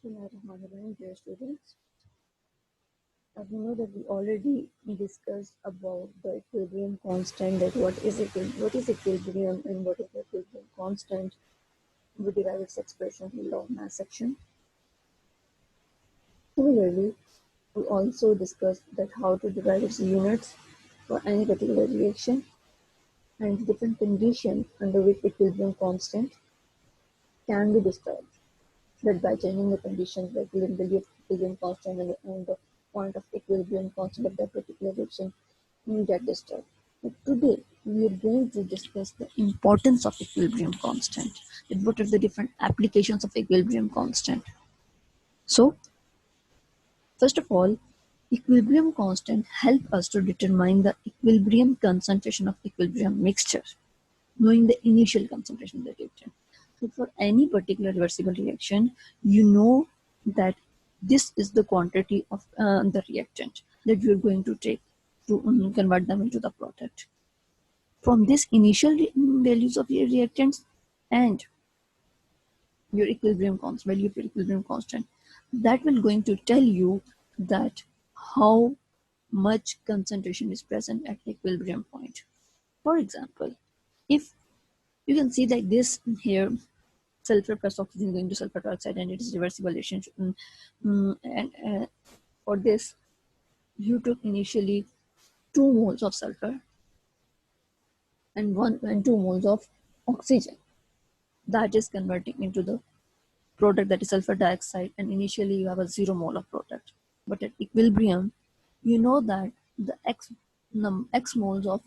Bismillahirrahmanirrahim, dear students. As you know that we already discussed about the equilibrium constant, that what is equilibrium and what is the equilibrium constant. We derive its expression in law of mass section. Similarly, we also discussed that how to derive its units for any particular reaction and different conditions under which equilibrium constant can be disturbed. That by changing the conditions like the value of equilibrium constant and the point of equilibrium constant of that particular reaction will get disturbed. But today we are going to discuss the importance of equilibrium constant and what are the different applications of equilibrium constant. So first of all, equilibrium constant help us to determine the equilibrium concentration of equilibrium mixture, knowing the initial concentration of the reaction. So for any particular reversible reaction, you know that this is the quantity of the reactant that you're going to take to convert them into the product. From this initial values of your reactants and your equilibrium constant, value of your equilibrium constant, that will going to tell you that how much concentration is present at equilibrium point. For example, if you can see like this here, sulfur plus oxygen going to sulfur dioxide, and it is reversible relationship. And for this, you took initially 2 moles of sulfur and 2 moles of oxygen. That is converting into the product, that is sulfur dioxide, and initially you have a 0 mole of product. But at equilibrium, you know that the x moles of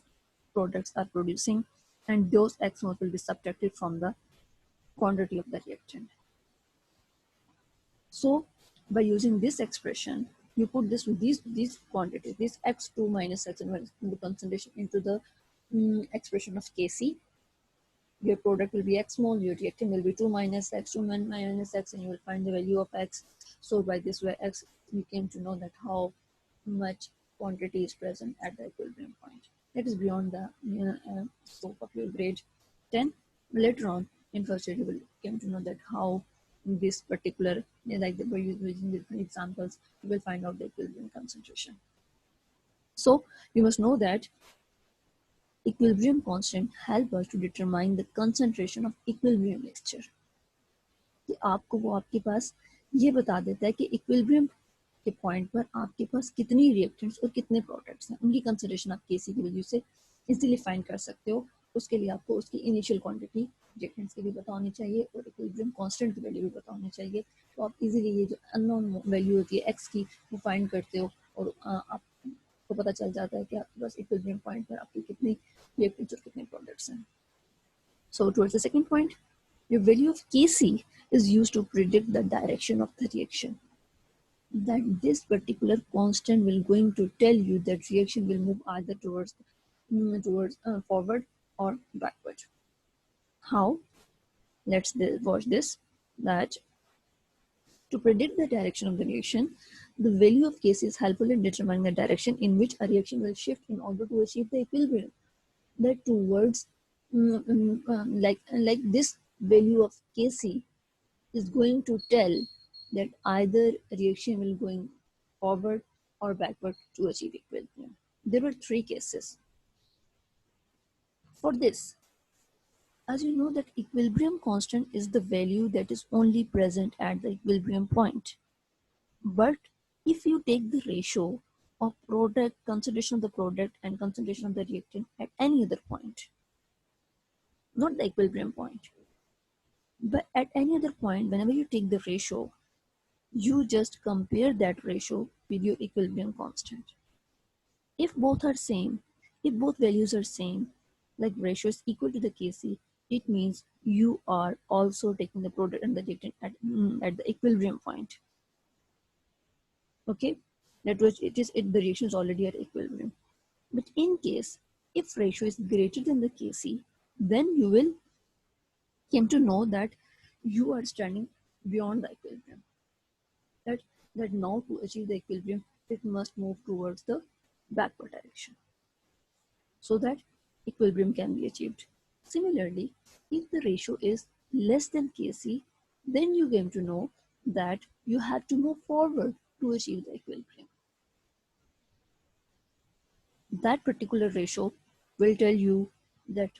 products are producing, and those x moles will be subtracted from the quantity of the reactant. So by using this expression, you put this with these quantities, this x2 minus x1 the concentration into the expression of Kc. Your product will be x mole, your reactant will be 2 minus x, 2 minus x, and you will find the value of x. So by this way x, you came to know that how much quantity is present at the equilibrium point. That is beyond the scope of your grade 10. Later on in first year, you will come to know that how this particular, like by using different examples, you will find out the equilibrium concentration. So you must know that equilibrium constant help us to determine the concentration of equilibrium mixture. कि आपको वो आपके पास ये बता देता है कि equilibrium के पॉइंट पर आपके पास कितनी रिएक्टेंट्स और कितने प्रोडक्ट्स हैं, उनकी कंसिडरेशन आप केसी की वैल्यू से इजीली फाइंड कर सकते हो. उसके लिए आपको उसकी इनिशियल क्वांटिटी रिएक्टेंट्स की भी पता होनी चाहिए और इक्विलिब्रियम कांस्टेंट की वैल्यू भी पता होनी चाहिए. तो आप इजीली ये जो अननोन वैल्यू होती है एक्स की वो फाइंड करते हो और आपको पता चल जाता है कि आपके पास इक्विलिब्रियम पॉइंट पर आपकी कितनी रिएक्टेंट्स और कितने प्रोडक्ट्स हैं. So towards the second point, your value of Kc is used to predict the direction of the reaction. That this particular constant will going to tell you that reaction will move either towards forward or backward. How? Let's watch this. That to predict the direction of the reaction, the value of Kc is helpful in determining the direction in which a reaction will shift in order to achieve the equilibrium. That towards like this value of Kc is going to tell that either reaction will going forward or backward to achieve equilibrium. There were 3 cases. For this, as you know that equilibrium constant is the value that is only present at the equilibrium point. But if you take the ratio of product, concentration of the product and concentration of the reactant at any other point, not the equilibrium point, but at any other point, whenever you take the ratio, you just compare that ratio with your equilibrium constant. If both are same, if both values are same, like ratio is equal to the Kc, it means you are also taking the product and the reactant at the equilibrium point. Okay, that was the reaction is already at equilibrium. But in case if ratio is greater than the Kc, then you will came to know that you are standing beyond the equilibrium. That now to achieve the equilibrium, it must move towards the backward direction so that equilibrium can be achieved. Similarly, if the ratio is less than Kc, then you came to know that you have to move forward to achieve the equilibrium. That particular ratio will tell you that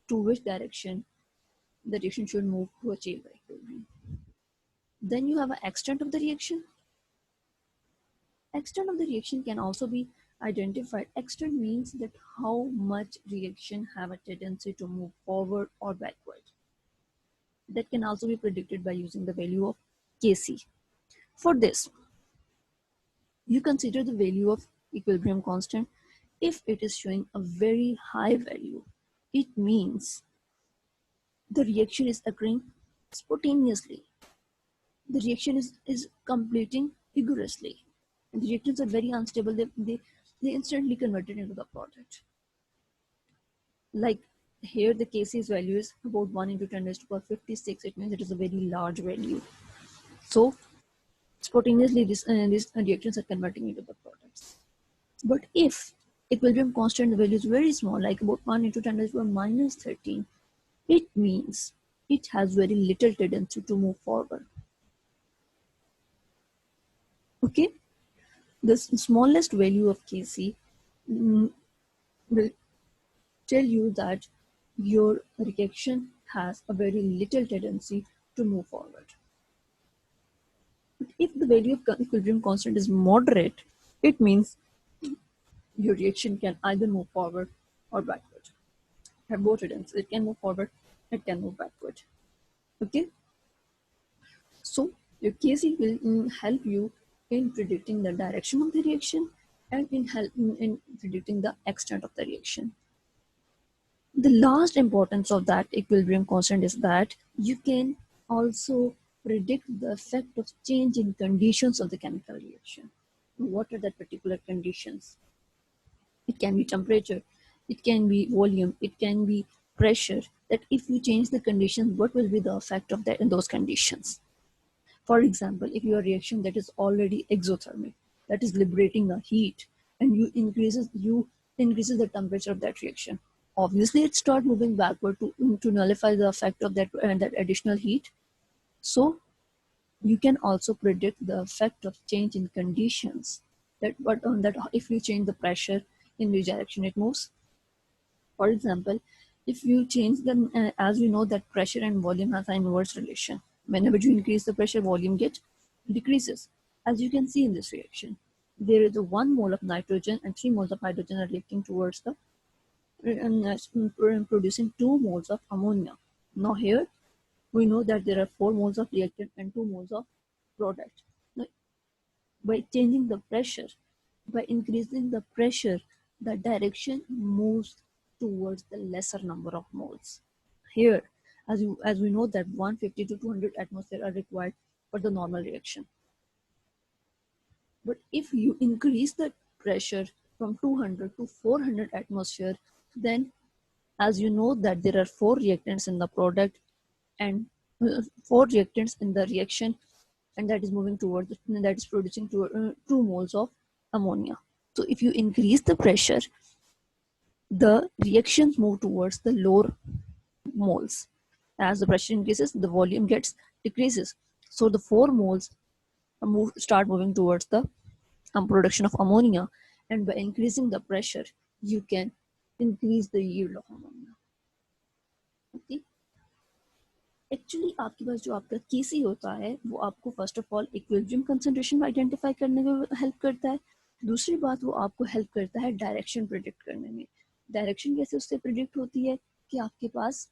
to which direction the reaction should move to achieve the equilibrium. Then you have an extent of the reaction. Extent of the reaction can also be identified. Extent means that how much reaction have a tendency to move forward or backward. That can also be predicted by using the value of Kc. For this, you consider the value of equilibrium constant. If it is showing a very high value, it means the reaction is occurring spontaneously. The reaction is completing vigorously. And the reactions are very unstable. They instantly converted into the product. Like here, the Kc's value is about 1 into 10 raised to power 56. It means it is a very large value. So spontaneously, these reactions are converting into the products. But if equilibrium constant, the value is very small, like about 1 into 10 raised to power minus 13, it means it has very little tendency to move forward. Okay, the smallest value of Kc will tell you that your reaction has a very little tendency to move forward. But if the value of equilibrium constant is moderate, it means your reaction can either move forward or backward. Have both tendencies. It can move forward, it can move backward. Okay, so your Kc will help you in predicting the direction of the reaction and in predicting the extent of the reaction. The last importance of that equilibrium constant is that you can also predict the effect of change in conditions of the chemical reaction. What are the particular conditions? It can be temperature, it can be volume, it can be pressure. That if you change the conditions, what will be the effect of that in those conditions? For example, if your reaction that is already exothermic, that is liberating a heat, and you increases the temperature of that reaction, obviously it start moving backward to nullify the effect of that that additional heat. So you can also predict the effect of change in conditions, that what on that if you change the pressure, in which direction it moves. For example, if you change the as we know that pressure and volume has an inverse relation. Whenever you increase the pressure, volume decreases. As you can see in this reaction, there is a 1 mole of nitrogen and 3 moles of hydrogen are reacting towards the producing 2 moles of ammonia. Now here we know that there are 4 moles of reactant and 2 moles of product. Now, by changing the pressure, by increasing the pressure, the direction moves towards the lesser number of moles. Here, as we know that 150 to 200 atmosphere are required for the normal reaction. But if you increase the pressure from 200 to 400 atmosphere, then as you know that there are 4 reactants in the product and 4 reactants in the reaction, and that is moving towards, that is producing 2 moles of ammonia. So if you increase the pressure, the reactions move towards the lower moles. As the pressure increases, the volume decreases. So the 4 moles start moving towards the production of ammonia, and by increasing the pressure, you can increase the yield of ammonia. Okay. Actually आपके पास जो आपका केसी होता है वो आपको first of all equilibrium concentration identify करने में help करता है. दूसरी बात, वो आपको हेल्प करता है डायरेक्शन प्रिडिक्ट करने में. डायरेक्शन कैसे उससे प्रिडिक्ट होती है कि आपके पास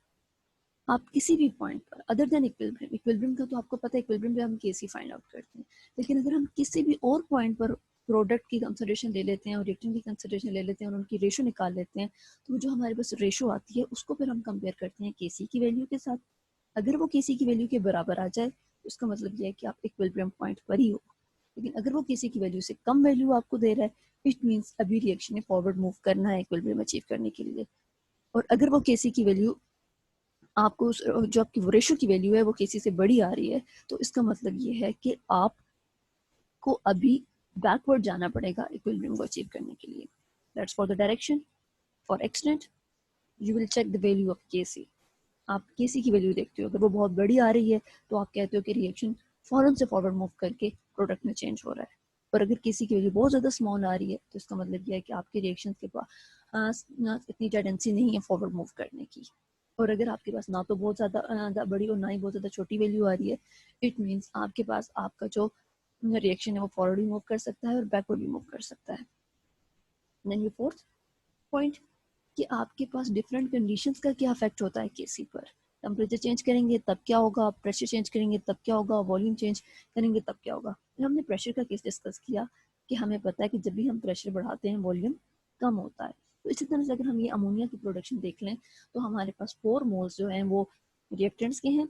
आप किसी भी पॉइंट पर अदर देन इक्विलिब्रियम का तो आपको पता है, इक्विलिब्रियम पे हम केसी फाइंड आउट करते हैं, लेकिन अगर हम किसी भी और पॉइंट पर प्रोडक्ट की कंसंट्रेशन ले लेते हैं और रिएक्टेंट की कंसंट्रेशन ले लेते हैं और उनकी रेशो निकाल लेते हैं, तो जो हमारे पास रेशो आती है उसको फिर हम कंपेयर करते हैं केसी की वैल्यू के साथ. अगर वो केसी की वैल्यू के बराबर आ जाए तो उसका मतलब यह है कि आप इक्विलिब्रियम पॉइंट पर ही हो. लेकिन अगर वो केसी की वैल्यू से कम वैल्यू आपको दे रहा है, इट मीन्स अभी रिएक्शन ने फॉरवर्ड मूव करना है इक्विलिब्रियम अचीव करने के लिए. और अगर वो केसी की वैल्यू आपको जो आपकी रेशो की वैल्यू है वो केसी से बड़ी आ रही है, तो इसका मतलब ये है कि आपको अभी बैकवर्ड जाना पड़ेगा इक्विलिब्रियम को अचीव करने के लिए. That's for the direction. For extent, you will check the value of KC. आप केसी की वैल्यू देखते हो, अगर वो बहुत बड़ी आ रही है तो आप कहते हो कि रिएक्शन फ़ौरन से फॉरवर्ड मूव करके प्रोडक्ट में चेंज हो रहा है। और अगर किसी की वैल्यू बहुत ज़्यादा स्मॉल आ रही है तो इसका मतलब यह है कि आपके रिएक्शन के पास इतनी टेंडेंसी नहीं है फॉरवर्ड मूव करने की। और अगर आपके पास ना तो बहुत ज़्यादा बड़ी और ना ही बहुत ज़्यादा छोटी वैल्यू आ रही है, इट मीन्स आपके पास आपका जो रिएक्शन है वो फॉरवर्ड भी मूव कर सकता है और बैकवर्ड भी मूव कर सकता है। देन ये फोर्थ पॉइंट कि आपके पास डिफरेंट कंडीशंस का क्या इफेक्ट होता है केसी पर। टेम्परेचर चेंज करेंगे तब क्या होगा, प्रेशर चेंज करेंगे तब क्या होगा, वॉल्यूम चेंज करेंगे तब क्या होगा। हमने प्रेशर का केस डिस्कस किया कि हमें पता है कि जब भी हम प्रेशर बढ़ाते हैं वॉल्यूम कम होता है। तो इसी तरह से अगर हम ये अमोनिया की प्रोडक्शन देख लें तो हमारे पास 4 मोल्स जो हैं वो रिएक्टेंट्स के हैं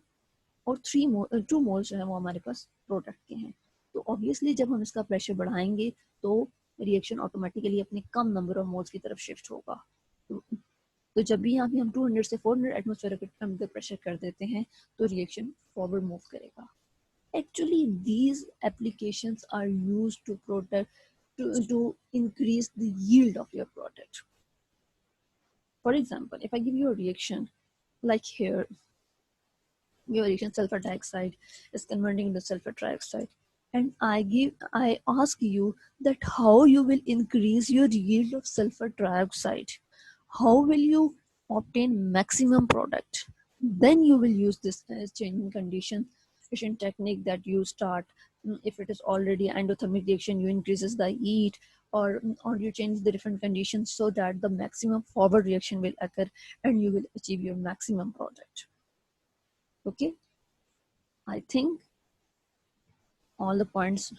और 2 मोल्स जो है वो हमारे पास प्रोडक्ट के हैं। तो ऑब्वियसली जब हम इसका प्रेशर बढ़ाएंगे तो रिएक्शन ऑटोमेटिकली अपने कम नंबर ऑफ मोल्स की तरफ शिफ्ट होगा। तो जब भी यहाँ पे हम 200 से 400 एटमोसफेयर अंदर प्रेशर कर देते हैं तो रिएक्शन फॉरवर्ड मूव करेगा। Actually, these applications are used to to increase the yield of your product. For example, if I give you a reaction like here, your reaction sulfur dioxide is converting into sulfur trioxide, and I ask you that how you will increase your yield of sulfur trioxide, how will you obtain maximum product. Then you will use this changing condition technique that you start. If it is already endothermic reaction, you increases the heat, or you change the different conditions so that the maximum forward reaction will occur and you will achieve your maximum product. Okay, I think all the points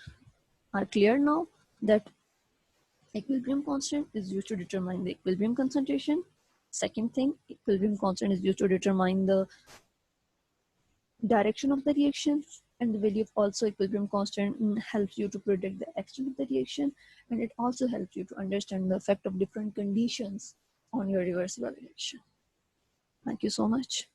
are clear now, that equilibrium constant is used to determine the equilibrium concentration. Second thing, equilibrium constant is used to determine the direction of the reaction, and the value of also equilibrium constant helps you to predict the extent of the reaction, and it also helps you to understand the effect of different conditions on your reversible reaction. Thank you so much.